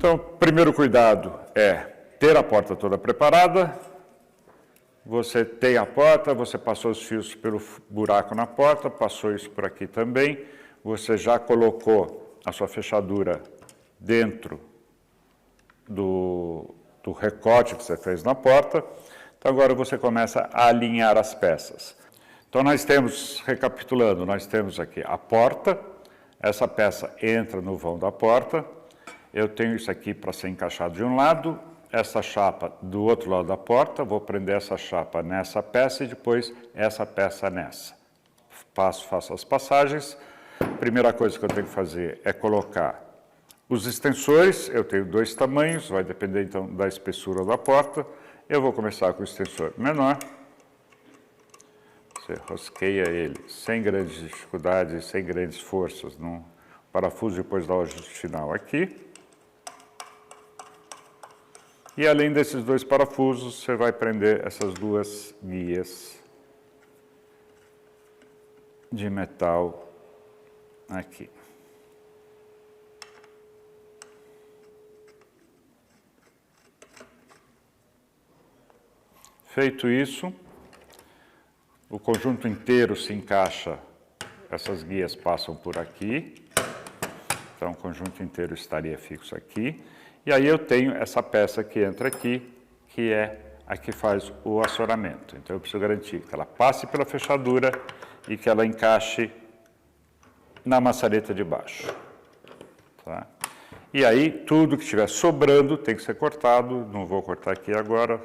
Então, primeiro cuidado é ter a porta toda preparada. Você tem a porta, você passou os fios pelo buraco na porta, passou isso por aqui também. Você já colocou a sua fechadura dentro do recorte que você fez na porta. Então, agora você começa a alinhar as peças. Então, nós temos, recapitulando, nós temos aqui a porta. Essa peça entra no vão da porta. Eu tenho isso aqui para ser encaixado de um lado, essa chapa do outro lado da porta, vou prender essa chapa nessa peça e depois essa peça nessa. Faço as passagens. Primeira coisa que eu tenho que fazer é colocar os extensores. Eu tenho 2 tamanhos, vai depender então da espessura da porta. Eu vou começar com o extensor menor. Você rosqueia ele sem grandes dificuldades, sem grandes forças, no parafuso, depois dá o ajuste final aqui. E além desses 2 parafusos, você vai prender essas 2 guias de metal aqui. Feito isso, o conjunto inteiro se encaixa, essas guias passam por aqui, então o conjunto inteiro estaria fixo aqui. E aí eu tenho essa peça que entra aqui, que é a que faz o assoramento. Então eu preciso garantir que ela passe pela fechadura e que ela encaixe na maçaneta de baixo. Tá? E aí tudo que estiver sobrando tem que ser cortado, não vou cortar aqui agora,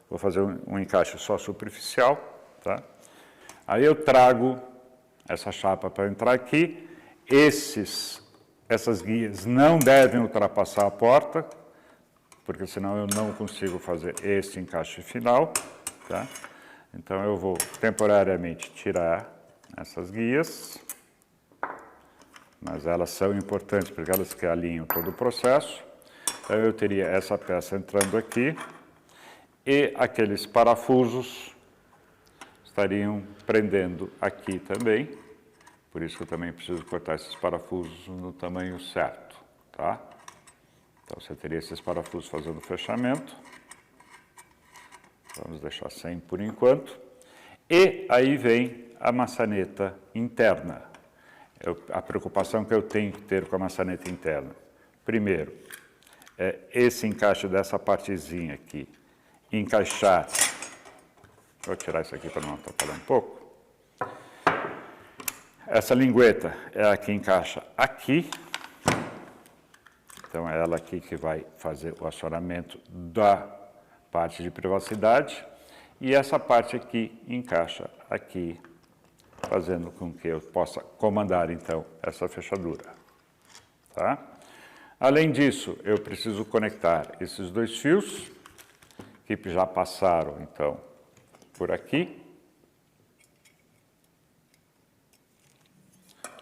vou fazer um encaixe só superficial. Tá? Aí eu trago essa chapa para entrar aqui, essas guias não devem ultrapassar a porta, porque senão eu não consigo fazer esse encaixe final. Tá? Então eu vou temporariamente tirar essas guias, mas elas são importantes porque elas que alinham todo o processo. Então eu teria essa peça entrando aqui e aqueles parafusos estariam prendendo aqui também. Por isso que eu também preciso cortar esses parafusos no tamanho certo, tá? Então, você teria esses parafusos fazendo o fechamento. Vamos deixar sem por enquanto. E aí vem a maçaneta interna. A preocupação que eu tenho que ter com a maçaneta interna. Primeiro, é esse encaixe dessa partezinha aqui. Encaixar. Vou tirar isso aqui para não atrapalhar um pouco. Essa lingueta é a que encaixa aqui, então é ela aqui que vai fazer o assoramento da parte de privacidade, e essa parte aqui encaixa aqui, fazendo com que eu possa comandar então essa fechadura. Tá? Além disso, eu preciso conectar esses 2 fios, que já passaram então por aqui.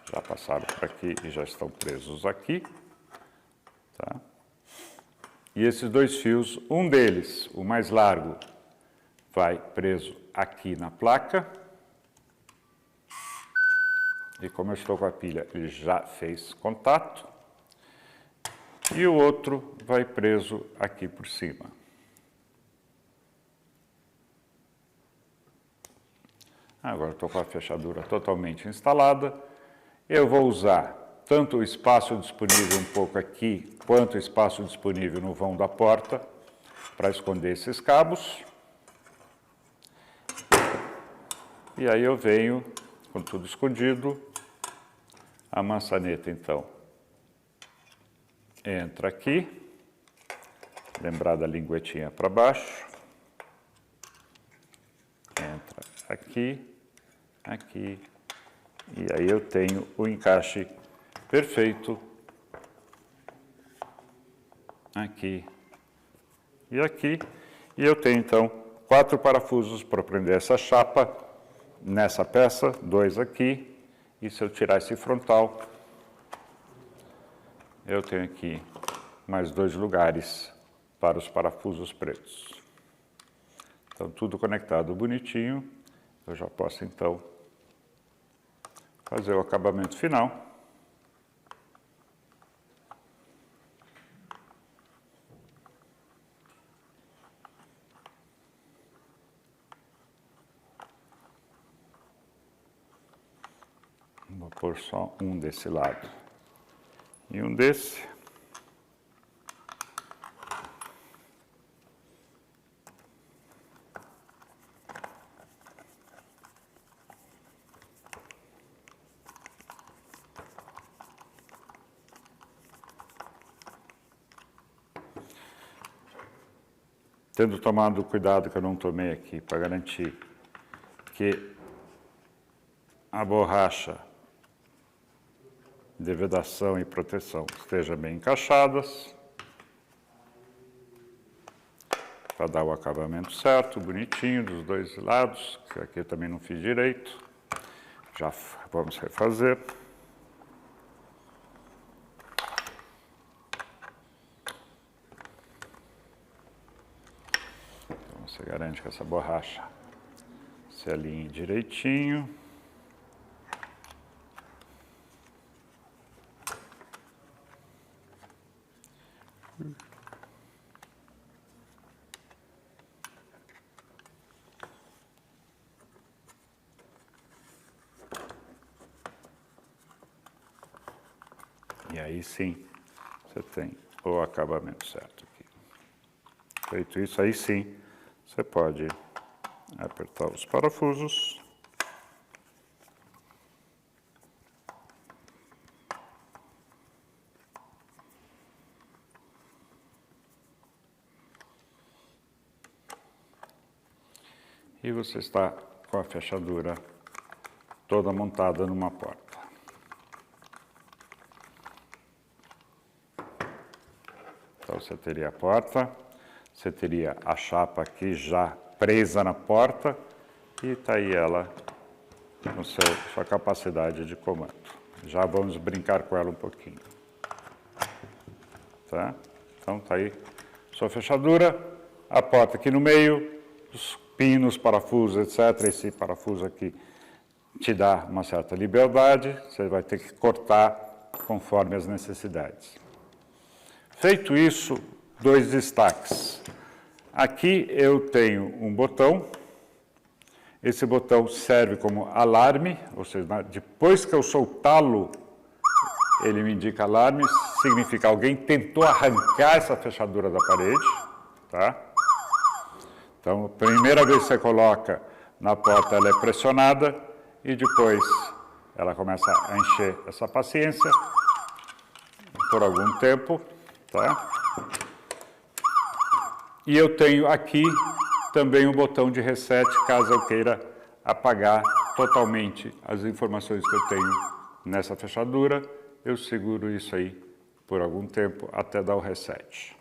Já passaram por aqui e já estão presos aqui. Tá? E esses 2 fios, um deles, o mais largo, vai preso aqui na placa. E como eu estou com a pilha, ele já fez contato. E o outro vai preso aqui por cima. Agora estou com a fechadura totalmente instalada. Eu vou usar tanto o espaço disponível um pouco aqui, quanto o espaço disponível no vão da porta, para esconder esses cabos. E aí eu venho, com tudo escondido, a maçaneta, então, entra aqui, lembrar da linguetinha para baixo, entra aqui, aqui, e aí eu tenho o encaixe perfeito aqui e aqui. E eu tenho, então, 4 parafusos para prender essa chapa nessa peça, 2 aqui. E se eu tirar esse frontal, eu tenho aqui mais 2 lugares para os parafusos pretos. Então, tudo conectado bonitinho. Eu já posso, então, fazer o acabamento final. Vou pôr só um desse lado e um desse. Tendo tomado o cuidado que eu não tomei aqui para garantir que a borracha de vedação e proteção estejam bem encaixadas, para dar o acabamento certo, bonitinho, dos dois lados, que aqui eu também não fiz direito. Já vamos refazer. Então, você garante que essa borracha se alinhe direitinho. E aí sim, você tem o acabamento certo aqui. Feito isso, aí sim, você pode apertar os parafusos. E você está com a fechadura toda montada numa porta. Então, você teria a porta, você teria a chapa aqui já presa na porta e está aí ela no sua capacidade de comando. Já vamos brincar com ela um pouquinho. Tá? Então, está aí sua fechadura, a porta aqui no meio, os pinos, parafusos, etc. Esse parafuso aqui te dá uma certa liberdade, você vai ter que cortar conforme as necessidades. Feito isso, dois destaques. Aqui eu tenho um botão, esse botão serve como alarme, ou seja, depois que eu soltá-lo, ele me indica alarme, significa alguém tentou arrancar essa fechadura da parede, tá? Então, a primeira vez que você coloca na porta, ela é pressionada e depois ela começa a encher essa paciência por algum tempo, tá? E eu tenho aqui também um botão de reset, caso eu queira apagar totalmente as informações que eu tenho nessa fechadura. Eu seguro isso aí por algum tempo até dar o reset.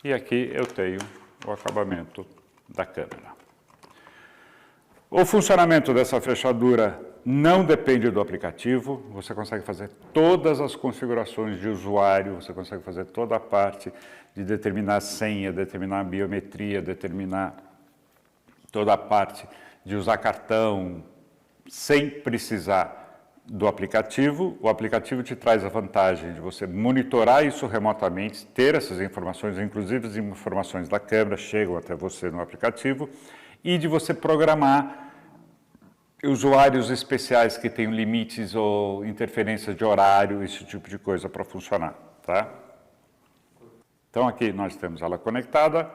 E aqui eu tenho o acabamento da câmera. O funcionamento dessa fechadura não depende do aplicativo, você consegue fazer todas as configurações de usuário, você consegue fazer toda a parte de determinar a senha, determinar a biometria, determinar toda a parte de usar cartão, sem precisar do aplicativo. O aplicativo te traz a vantagem de você monitorar isso remotamente, ter essas informações, inclusive as informações da câmera chegam até você no aplicativo, e de você programar usuários especiais que tenham limites ou interferências de horário, esse tipo de coisa para funcionar, tá? Então aqui nós temos ela conectada,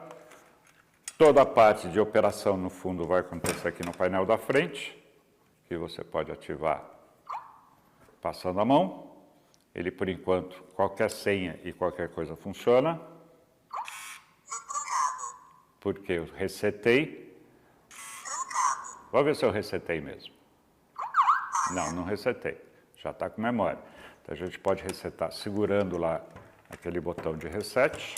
toda a parte de operação no fundo vai acontecer aqui no painel da frente, que você pode ativar passando a mão. Ele, por enquanto, qualquer senha e qualquer coisa funciona. Porque eu resetei. Vou ver se eu resetei mesmo. Não, não resetei. Já está com memória. Então, a gente pode resetar segurando lá aquele botão de reset.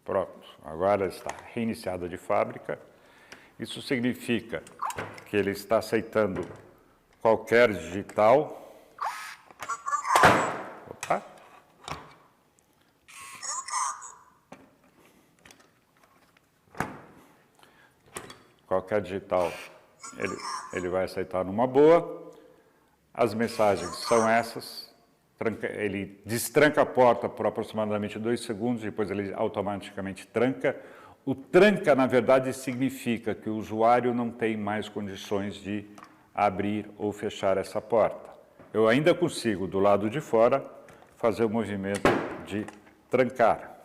Pronto, agora está reiniciada de fábrica. Isso significa que ele está aceitando qualquer digital. Opa. qualquer digital ele vai aceitar numa boa. As mensagens são essas. Ele destranca a porta por aproximadamente 2 segundos, depois ele automaticamente tranca. O tranca, na verdade, significa que o usuário não tem mais condições de abrir ou fechar essa porta. Eu ainda consigo, do lado de fora, fazer o movimento de trancar,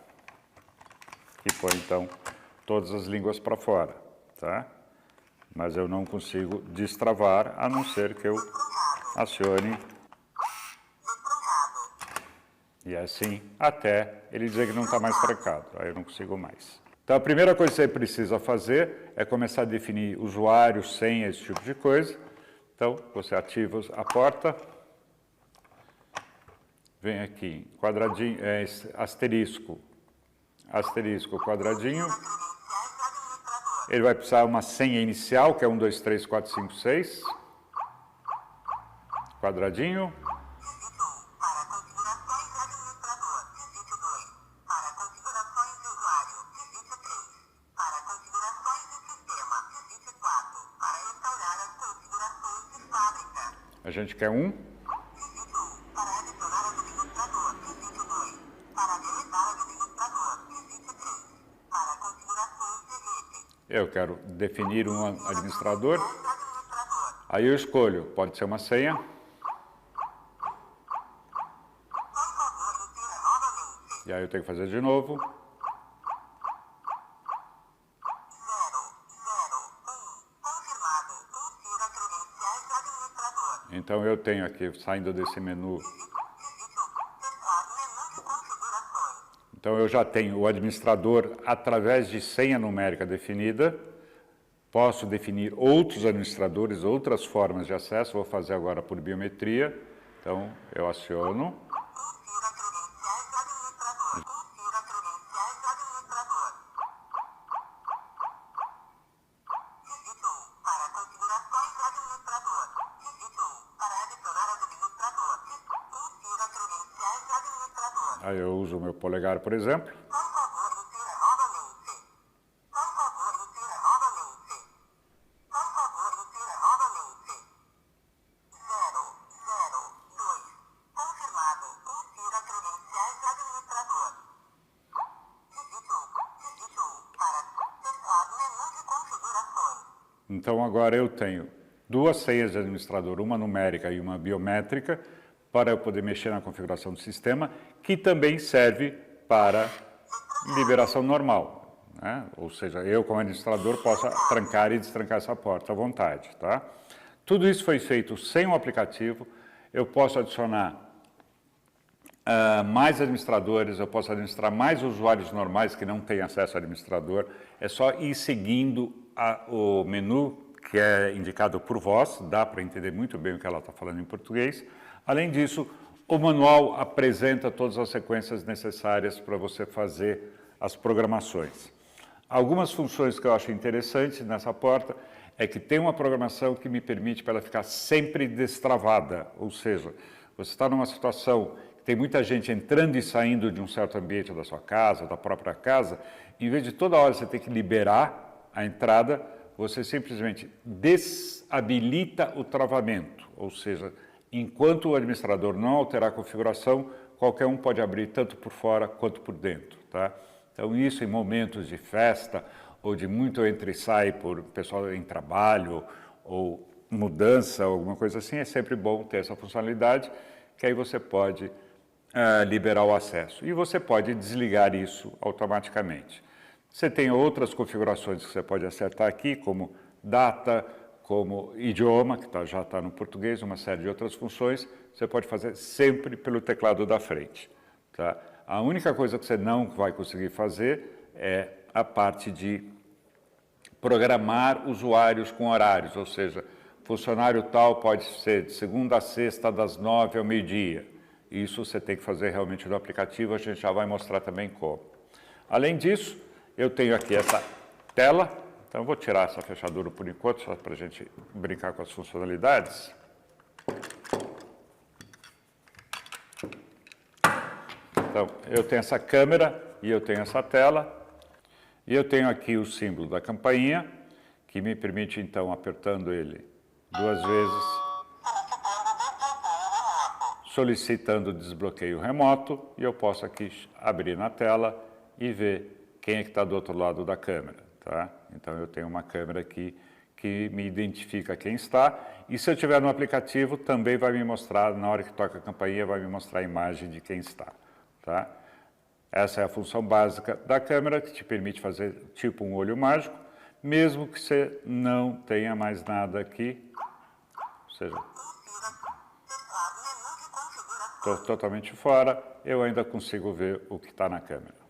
que põe, então, todas as línguas para fora, tá? Mas eu não consigo destravar, a não ser que eu acione. E assim, até ele dizer que não está mais trancado, aí eu não consigo mais. Então, a primeira coisa que você precisa fazer é começar a definir usuário, senha, esse tipo de coisa. Então, você ativa a porta, vem aqui, quadradinho, asterisco, quadradinho. Ele vai precisar de uma senha inicial, que é 1, 2, 3, 4, 5, 6. Quadradinho. Para configurações de administrador, digite 2. Para configurações de usuário, digite 3. Para configurações de sistema, digite 4. Para restaurar as configurações de fábrica. A gente quer 1. Digite 1. Para adicionar administrador, digite 2. Para deletar administrador, digite 3. Para configurações de rede. Eu quero definir um administrador. Aí eu escolho, pode ser uma senha. E aí eu tenho que fazer de novo. 0, 0, 1. Confirmado. Insira credenciais de administrador. Então eu tenho aqui, saindo desse menu. Então eu já tenho o administrador através de senha numérica definida. Posso definir outros administradores, outras formas de acesso. Vou fazer agora por biometria. Então eu aciono. Insira credenciais de administrador. Insira credenciais de administrador. Digite 1. Para configurações de administrador. Digite 1. Para adicionar administrador. Insira credenciais de administrador. Aí eu uso o meu polegar, por exemplo. Por favor, insira novamente. Por favor, insira novamente. Por favor, insira novamente. 0, 0, 2. Confirmado. Insira credenciais de administrador. Digite 1. Para acessar menu de configurações. Então agora eu tenho 2 senhas de administrador, uma numérica e uma biométrica, para eu poder mexer na configuração do sistema, que também serve para liberação normal, né? Ou seja, eu como administrador posso trancar e destrancar essa porta à vontade, tá? Tudo isso foi feito sem o aplicativo. Eu posso adicionar mais administradores, eu posso administrar mais usuários normais que não têm acesso ao administrador. É só ir seguindo o menu que é indicado por voz, dá para entender muito bem o que ela está falando em português. Além disso, o manual apresenta todas as sequências necessárias para você fazer as programações. Algumas funções que eu acho interessantes nessa porta é que tem uma programação que me permite para ela ficar sempre destravada, ou seja, você está numa situação que tem muita gente entrando e saindo de um certo ambiente da sua casa, da própria casa, em vez de toda hora você ter que liberar a entrada, você simplesmente desabilita o travamento, ou seja, enquanto o administrador não alterar a configuração, qualquer um pode abrir tanto por fora quanto por dentro, tá? Então isso em momentos de festa ou de muito entra e sai por pessoal em trabalho ou mudança, alguma coisa assim, é sempre bom ter essa funcionalidade, que aí você pode liberar o acesso. E você pode desligar isso automaticamente. Você tem outras configurações que você pode acertar aqui, como data, como idioma, que já está no português, uma série de outras funções, você pode fazer sempre pelo teclado da frente, tá? A única coisa que você não vai conseguir fazer é a parte de programar usuários com horários, ou seja, funcionário tal pode ser de segunda a sexta, das 9 ao meio-dia. Isso você tem que fazer realmente no aplicativo, a gente já vai mostrar também como. Além disso, eu tenho aqui essa tela, então eu vou tirar essa fechadura por enquanto, só para a gente brincar com as funcionalidades. Então, eu tenho essa câmera e eu tenho essa tela, e eu tenho aqui o símbolo da campainha, que me permite, então, apertando ele 2 vezes, solicitando o desbloqueio remoto, e eu posso aqui abrir na tela e ver quem é que está do outro lado da câmera, tá? Então eu tenho uma câmera aqui que me identifica quem está, e se eu tiver no aplicativo também vai me mostrar, na hora que toca a campainha, vai me mostrar a imagem de quem está, tá? Essa é a função básica da câmera, que te permite fazer tipo um olho mágico, mesmo que você não tenha mais nada aqui, ou seja, estou totalmente fora, eu ainda consigo ver o que está na câmera.